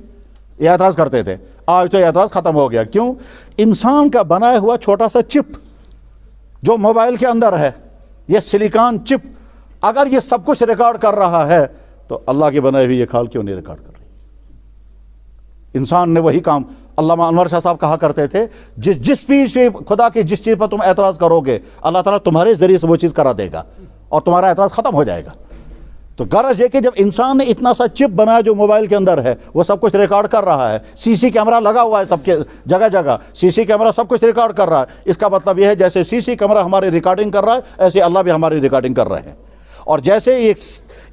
یہ اعتراض کرتے تھے۔ آج تو یہ اعتراض ختم ہو گیا۔ کیوں؟ انسان کا بنایا ہوا چھوٹا سا چپ جو موبائل کے اندر ہے، یہ سلیکان چپ، اگر یہ سب کچھ ریکارڈ کر رہا ہے تو اللہ کی بنائی ہوئی یہ کھال کیوں نہیں ریکارڈ کر رہی؟ انسان نے وہی کام، علامہ انور شاہ صاحب کہا کرتے تھے جس چیز پہ خدا کی جس چیز پر تم اعتراض کرو گے اللہ تعالیٰ تمہارے ذریعے سے وہ چیز کرا دے گا اور تمہارا اعتراض ختم ہو جائے گا۔ تو غرض یہ کہ جب انسان نے اتنا سا چپ بنایا جو موبائل کے اندر ہے، وہ سب کچھ ریکارڈ کر رہا ہے، سی سی کیمرہ لگا ہوا ہے سب کے جگہ جگہ، سی سی کیمرہ سب کچھ ریکارڈ کر رہا ہے۔ اس کا مطلب یہ ہے جیسے سی سی کیمرہ ہماری ریکارڈنگ کر رہا ہے، ایسے اللہ بھی ہماری ریکارڈنگ کر رہے ہیں۔ اور جیسے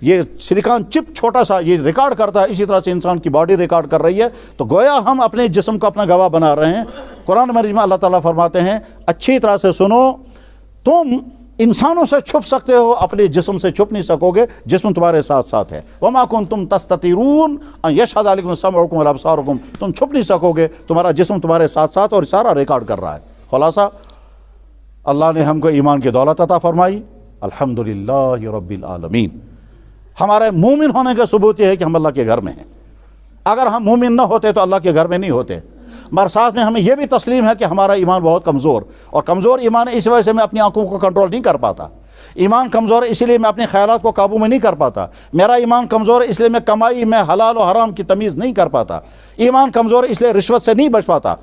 یہ سلیکان چپ چھوٹا سا یہ ریکارڈ کرتا ہے، اسی طرح سے انسان کی باڈی ریکارڈ کر رہی ہے۔ تو گویا ہم اپنے جسم کو اپنا گواہ بنا رہے ہیں۔ قرآن مجید میں اللہ تعالیٰ فرماتے ہیں اچھی طرح سے سنو، تم انسانوں سے چھپ سکتے ہو، اپنے جسم سے چھپ نہیں سکو گے، جسم تمہارے ساتھ ساتھ ہے۔ وَمَا كُنْتُمْ تَسْتَطِيعُونَ أَن يَشْهَدَ عَلَيْكُمْ سَمْعُكُمْ وَلَا أَبْصَارُكُمْ، تم چھپ نہیں سکو گے، تمہارا جسم تمہارے ساتھ ساتھ اور سارا ریکارڈ کر رہا ہے۔ خلاصہ اللہ نے ہم کو ایمان کی دولت عطا فرمائی، الحمدللہ رب العالمین۔ ہمارے مومن ہونے کا ثبوت یہ ہے کہ ہم اللہ کے گھر میں ہیں۔ اگر ہم مومن نہ ہوتے تو اللہ کے گھر میں نہیں ہوتے۔ مگر ساتھ میں ہمیں یہ بھی تسلیم ہے کہ ہمارا ایمان بہت کمزور، اور کمزور ایمان ہے، اس وجہ سے میں اپنی آنکھوں کو کنٹرول نہیں کر پاتا۔ ایمان کمزور ہے اس لیے میں اپنے خیالات کو قابو میں نہیں کر پاتا۔ میرا ایمان کمزور ہے اس لیے میں کمائی میں حلال و حرام کی تمیز نہیں کر پاتا۔ ایمان کمزور ہے اس لیے رشوت سے نہیں بچ پاتا۔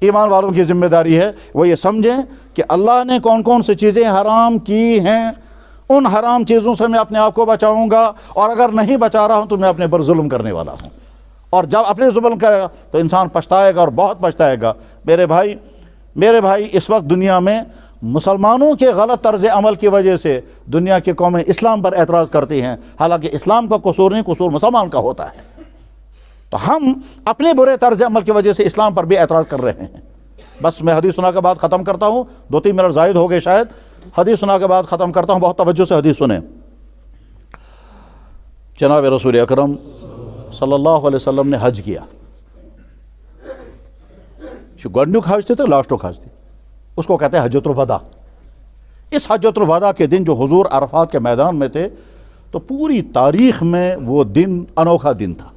ایمان والوں کی ذمہ داری ہے وہ یہ سمجھیں کہ اللہ نے کون کون سی چیزیں حرام کی ہیں، ان حرام چیزوں سے میں اپنے آپ کو بچاؤں گا، اور اگر نہیں بچا رہا ہوں تو میں اپنے پر ظلم کرنے والا ہوں۔ اور جب اپنے ظلم کرے گا تو انسان پچھتائے گا، اور بہت پچھتائے گا۔ میرے بھائی اس وقت دنیا میں مسلمانوں کے غلط طرز عمل کی وجہ سے دنیا کی قومیں اسلام پر اعتراض کرتی ہیں، حالانکہ اسلام کا قصور نہیں، قصور مسلمان کا ہوتا ہے۔ تو ہم اپنے برے طرز عمل کی وجہ سے اسلام پر بھی اعتراض کر رہے ہیں۔ بس میں حدیث سنا کے بعد ختم کرتا ہوں، 2-3 منٹ زائد ہو گئے شاید، حدیث سنا کے بعد ختم کرتا ہوں، بہت توجہ سے حدیث سنیں۔ جناب رسول اکرم صلی اللہ علیہ وسلم نے حج کیا، گۄڈنیُک حج تھے تو لاسٹُک حج تھے، اس کو کہتے ہیں حجۃ الوداع۔ اس حجۃ الوداع کے دن جو حضور عرفات کے میدان میں تھے، تو پوری تاریخ میں وہ دن انوکھا دن تھا۔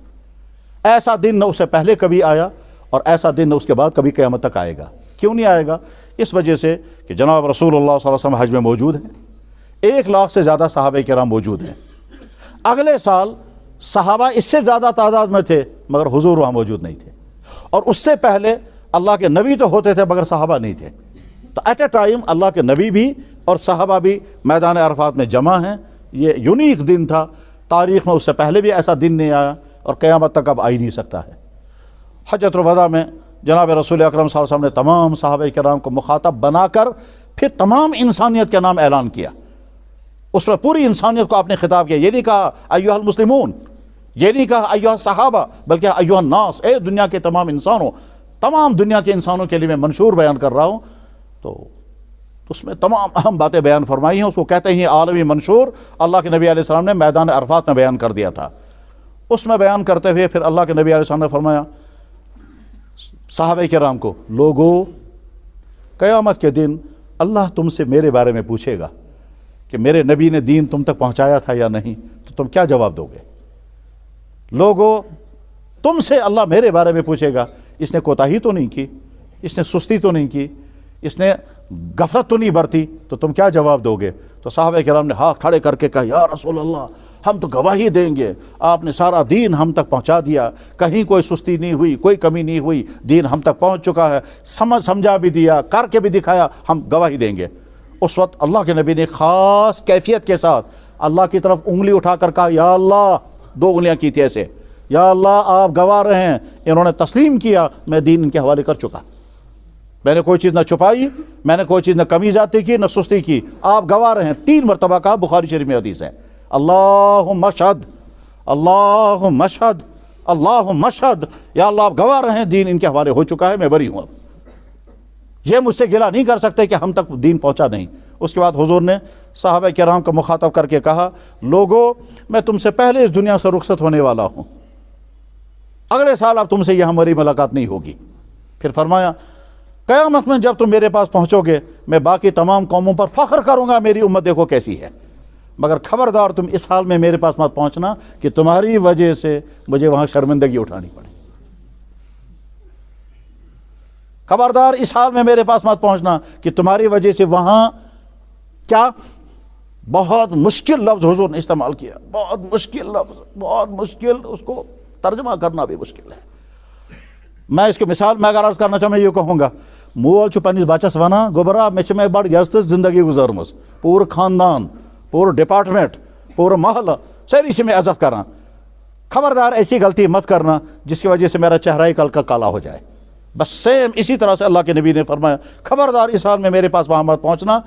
ایسا دن نہ اس سے پہلے کبھی آیا، اور ایسا دن نہ اس کے بعد کبھی قیامت تک آئے گا۔ کیوں نہیں آئے گا؟ اس وجہ سے کہ جناب رسول اللہ صلی اللہ علیہ وسلم حج میں موجود ہیں، 1 لاکھ سے زیادہ صحابہ کرام موجود ہیں۔ اگلے سال صحابہ اس سے زیادہ تعداد میں تھے، مگر حضور وہاں موجود نہیں تھے، اور اس سے پہلے اللہ کے نبی تو ہوتے تھے مگر صحابہ نہیں تھے۔ تو ایٹ اے ٹائم اللہ کے نبی بھی اور صحابہ بھی میدان عرفات میں جمع ہیں۔ یہ یونیک دن تھا، تاریخ میں اس سے پہلے بھی ایسا دن نہیں آیا، اور قیامت تک اب آ ہی نہیں سکتا ہے۔ حجۃ الوداع میں جناب رسول اکرم صلی اللہ علیہ وسلم نے تمام صحابہ کرام کو مخاطب بنا کر پھر تمام انسانیت کے نام اعلان کیا۔ اس میں پوری انسانیت کو آپ نے خطاب کیا۔ یہ نہیں کہا ایھا المسلمون، یہ نہیں کہا ایھا صحابہ، بلکہ ایھا الناس، اے دنیا کے تمام انسانوں، تمام دنیا کے انسانوں کے لیے میں منشور بیان کر رہا ہوں۔ تو اس میں تمام اہم باتیں بیان فرمائی ہیں، اس کو کہتے ہیں عالمی منشور۔ اللہ کے نبی علیہ السلام نے میدان عرفات میں بیان کر دیا تھا۔ اس میں بیان کرتے ہوئے پھر اللہ کے نبی علیہ السلام نے فرمایا صحابہ کرام کو، لوگو قیامت کے دن اللہ تم سے میرے بارے میں پوچھے گا کہ میرے نبی نے دین تم تک پہنچایا تھا یا نہیں، تو تم کیا جواب دو گے؟ لوگو تم سے اللہ میرے بارے میں پوچھے گا، اس نے کوتاہی تو نہیں کی، اس نے سستی تو نہیں کی، اس نے غفلت تو نہیں برتی، تو تم کیا جواب دو گے؟ تو صحابہ کرام نے ہاتھ کھڑے کر کے کہا یا رسول اللہ، ہم تو گواہی دیں گے، آپ نے سارا دین ہم تک پہنچا دیا، کہیں کوئی سستی نہیں ہوئی، کوئی کمی نہیں ہوئی، دین ہم تک پہنچ چکا ہے، سمجھا بھی دیا، کر کے بھی دکھایا، ہم گواہی دیں گے۔ اس وقت اللہ کے نبی نے خاص کیفیت کے ساتھ اللہ کی طرف انگلی اٹھا کر کہا یا اللہ، 2 انگلیاں کی تھی ایسے، یا اللہ آپ گواہ رہے ہیں، انہوں نے تسلیم کیا، میں دین ان کے حوالے کر چکا، میں نے کوئی چیز نہ چھپائی، میں نے کوئی چیز نہ کمی زیادتی کی، نہ سستی کی، آپ گواہ رہے ہیں۔ 3 مرتبہ کہا، بخاری شریف میں حدیث ہے، اللہم اشہد، اللہم اشہد، اللہم اشہد، یا اللہ آپ گواہ رہے ہیں، دین ان کے حوالے ہو چکا ہے، میں بری ہوں۔ اب یہ مجھ سے گلہ نہیں کر سکتے کہ ہم تک دین پہنچا نہیں۔ اس کے بعد حضور نے صحابہ کرام کو مخاطب کر کے کہا، لوگو میں تم سے پہلے اس دنیا سے رخصت ہونے والا ہوں، اگلے سال اب تم سے یہ ہماری ملاقات نہیں ہوگی۔ پھر فرمایا قیامت میں جب تم میرے پاس پہنچو گے میں باقی تمام قوموں پر فخر کروں گا میری امت دیکھو کیسی ہے، مگر خبردار تم اس حال میں میرے پاس مت پہنچنا کہ تمہاری وجہ سے مجھے وہاں شرمندگی اٹھانی پڑے۔ خبردار اس حال میں میرے پاس مت پہنچنا کہ تمہاری وجہ سے وہاں کیا، بہت مشکل لفظ حضور نے استعمال کیا، بہت مشکل لفظ، بہت مشکل، اس کو ترجمہ کرنا بھی مشکل ہے۔ میں اس کی مثال میں اگر عرض کرنا چاہوں میں یہ کہوں گا، مول چھُ پننس بچس ونان گوبرا مے چھِ بڑ یزت زندگی گزارمٕژ، پورٕ خاندان، پورٕ ڈپارٹمنٹ، پورٕ محلہ سٲری چھِ مےٚ عزت کران، خبردار ایسی غلطی مت کرنا جس کی وجہ سے میرا چہرہ کل کا کالا ہو جائے۔ بس سیم اسی طرح سے اللہ کے نبی نے فرمایا خبردار اس حال میں میرے پاس وہاں مت پہنچنا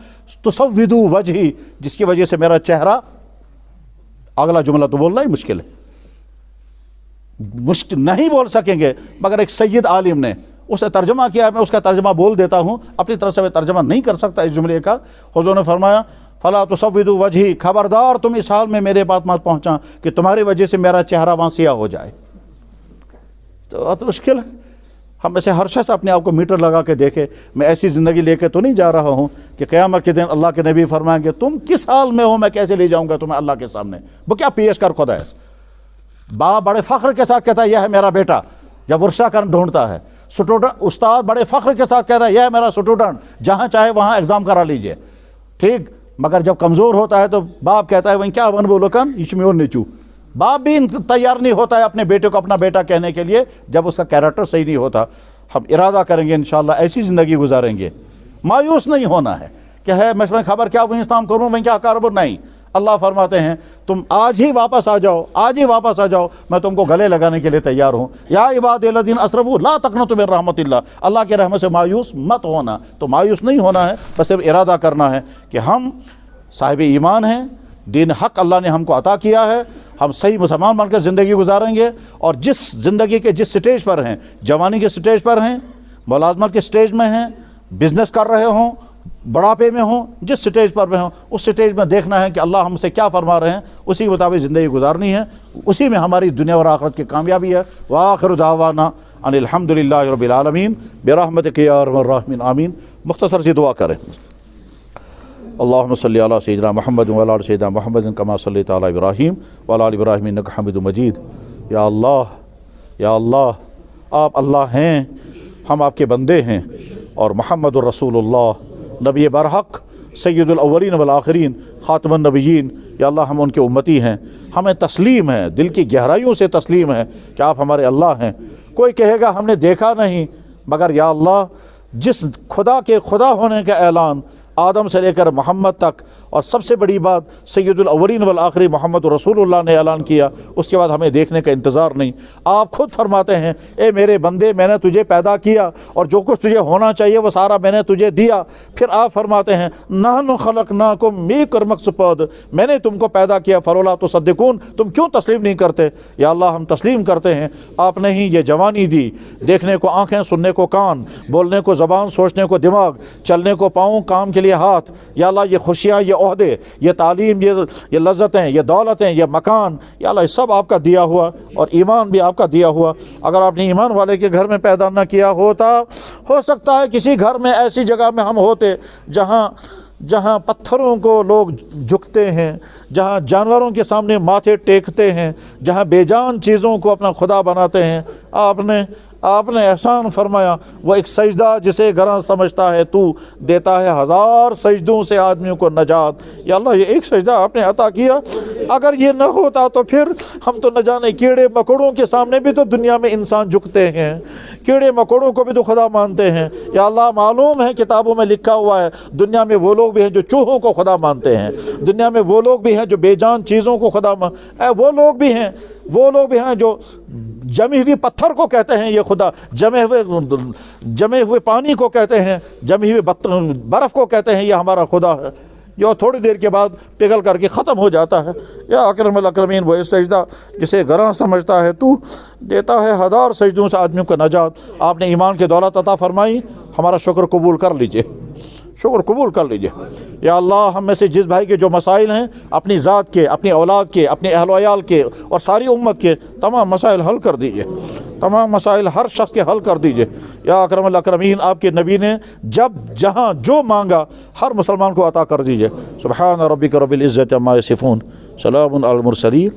تسودوا وجہی، جس کی وجہ سے میرا چہرہ، اگلا جملہ تو بولنا ہی مشکل ہے، مشکل نہیں بول سکیں گے، مگر ایک سید عالم نے اسے ترجمہ کیا، میں اس کا ترجمہ بول دیتا ہوں، اپنی طرف سے میں ترجمہ نہیں کر سکتا اس جملے کا۔ حضور نے فرمایا فلا تسودوا وجہی، خبردار تم اس حال میں میرے پاس مت پہنچا کہ تمہاری وجہ سے میرا چہرہ وہاں سیاہ ہو جائے۔ تو بہت مشکل ہے۔ ہم میں سے ہر شخص اپنے آپ کو میٹر لگا کے دیکھے، میں ایسی زندگی لے کے تو نہیں جا رہا ہوں کہ قیامت کے دن اللہ کے نبی فرمائیں گے تم کس حال میں ہو، میں کیسے لے جاؤں گا تمہیں اللہ کے سامنے، وہ کیا پیش کر خدا ہے۔ باپ بڑے فخر کے ساتھ کہتا ہے یہ ہے میرا بیٹا جب ورشا کرن ڈھونڈتا ہے، اسٹوڈنٹ استاد بڑے فخر کے ساتھ کہتا ہے یہ ہے میرا اسٹوڈنٹ، جہاں چاہے وہاں ایگزام کرا لیجئے، ٹھیک، مگر جب کمزور ہوتا ہے تو باپ کہتا ہے وہ کیا ون بولو کن یہ میون نیچو۔ باپ بھی تیار نہیں ہوتا ہے اپنے بیٹے کو اپنا بیٹا کہنے کے لیے جب اس کا کیریکٹر صحیح نہیں ہوتا۔ ہم ارادہ کریں گے انشاءاللہ ایسی زندگی گزاریں گے، مایوس نہیں ہونا ہے کہ ہے میں خبر کیا وہیں کام کروں میں کیا کاربر، نہیں۔ اللہ فرماتے ہیں تم آج ہی واپس آ جاؤ، آج ہی واپس آ جاؤ، میں تم کو گلے لگانے کے لیے تیار ہوں۔ یا عباد الذین اسرفوا لا تقنطوا من رحمت اللہ، اللہ کے رحمت سے مایوس مت ہونا۔ تو مایوس نہیں ہونا ہے، بس صرف ارادہ کرنا ہے کہ ہم صاحب ایمان ہیں، دین حق اللہ نے ہم کو عطا کیا ہے، ہم صحیح مسلمان بن کے زندگی گزاریں گے، اور جس زندگی کے جس سٹیج پر ہیں، جوانی کے سٹیج پر ہیں، ملازمت کے سٹیج میں ہیں، بزنس کر رہے ہوں، بڑھاپے میں ہوں، جس سٹیج پر میں ہوں، اس سٹیج میں دیکھنا ہے کہ اللہ ہم سے کیا فرما رہے ہیں، اسی کے مطابق زندگی گزارنی ہے، اسی میں ہماری دنیا اور آخرت کی کامیابی ہے۔ وآخر دعوانا ان الحمد للہ رب العالمین برحمتک یا ارحم الراحمین آمین۔ مختصر سی دعا کریں۔ اللہم صلی علی سیدنا محمد وعلی آل سیدنا محمد کما صلیت علی ابراہیم وعلی آل ابراہیم انک حمید مجید۔ یا اللہ، یا اللہ، آپ اللہ ہیں، ہم آپ کے بندے ہیں، اور محمد الرسول اللہ نبی برحق سید الاولین والآخرین خاتم النبیین، یا اللہ ہم ان کے امتی ہیں، ہمیں تسلیم ہے، دل کی گہرائیوں سے تسلیم ہے کہ آپ ہمارے اللہ ہیں۔ کوئی کہے گا ہم نے دیکھا نہیں، مگر یا اللہ جس خدا کے خدا ہونے کا اعلان آدم سے لے کر محمد تک، اور سب سے بڑی بات سید الاولین والآخری محمد رسول اللہ نے اعلان کیا، اس کے بعد ہمیں دیکھنے کا انتظار نہیں۔ آپ خود فرماتے ہیں اے میرے بندے میں نے تجھے پیدا کیا اور جو کچھ تجھے ہونا چاہیے وہ سارا میں نے تجھے دیا۔ پھر آپ فرماتے ہیں نحن خلقناکم می کرمک سپاد، میں نے تم کو پیدا کیا، فلولا تصدقون، تم کیوں تسلیم نہیں کرتے؟ یا اللہ ہم تسلیم کرتے ہیں، آپ نے ہی یہ جوانی دی، دیکھنے کو آنکھیں، سننے کو کان، بولنے کو زبان، سوچنے کو دماغ، چلنے کو پاؤں، کام کے لیے ہاتھ۔ یا اللہ یہ خوشیاں، یہ عہدے، یہ تعلیم، یہ لذتیں، یہ دولتیں، یہ مکان، یا اللہ یہ سب آپ کا دیا ہوا، اور ایمان بھی آپ کا دیا ہوا۔ اگر آپ نے ایمان والے کے گھر میں پیدا نہ کیا ہوتا، ہو سکتا ہے کسی گھر میں ایسی جگہ میں ہم ہوتے جہاں پتھروں کو لوگ جھکتے ہیں، جہاں جانوروں کے سامنے ماتھے ٹیکتے ہیں، جہاں بے جان چیزوں کو اپنا خدا بناتے ہیں۔ آپ نے احسان فرمایا، وہ ایک سجدہ جسے گراں سمجھتا ہے تو دیتا ہے ہزار سجدوں سے آدمیوں کو نجات۔ یا اللہ یہ ایک سجدہ آپ نے عطا کیا، اگر یہ نہ ہوتا تو پھر ہم تو نہ جانے کیڑے مکوڑوں کے سامنے بھی تو دنیا میں انسان جھکتے ہیں، کیڑے مکوڑوں کو بھی تو خدا مانتے ہیں۔ یا اللہ معلوم ہے کتابوں میں لکھا ہوا ہے دنیا میں وہ لوگ بھی ہیں جو چوہوں کو خدا مانتے ہیں، دنیا میں وہ لوگ بھی ہیں جو بے جان چیزوں کو خدا وہ لوگ بھی ہیں جو جمی ہوئی پتھر کو کہتے ہیں یہ خدا، جمے ہوئے پانی کو کہتے ہیں، جمی ہوئی برف کو کہتے ہیں یہ ہمارا خدا ہے۔ جو تھوڑی دیر کے بعد پگھل کر کے ختم ہو جاتا ہے۔ یا اکرم الاکرمین وہ سجدہ جسے گراں سمجھتا ہے تو دیتا ہے ہزار سجدوں سے آدمیوں کو نجات۔ آپ نے ایمان کی دولت عطا فرمائی، ہمارا شکر قبول کر لیجئے، شکر قبول کر لیجئے۔ یا اللہ ہم میں سے جس بھائی کے جو مسائل ہیں اپنی ذات کے، اپنی اولاد کے، اپنے اہل و عیال کے اور ساری امت کے تمام مسائل حل کر دیجئے، تمام مسائل ہر شخص کے حل کر دیجئے۔ یا اکرم الاکرمین آپ کے نبی نے جب جہاں جو مانگا ہر مسلمان کو عطا کر دیجئے۔ سبحان ربک رب العزت عما یصفون، سلام علی المرسلین۔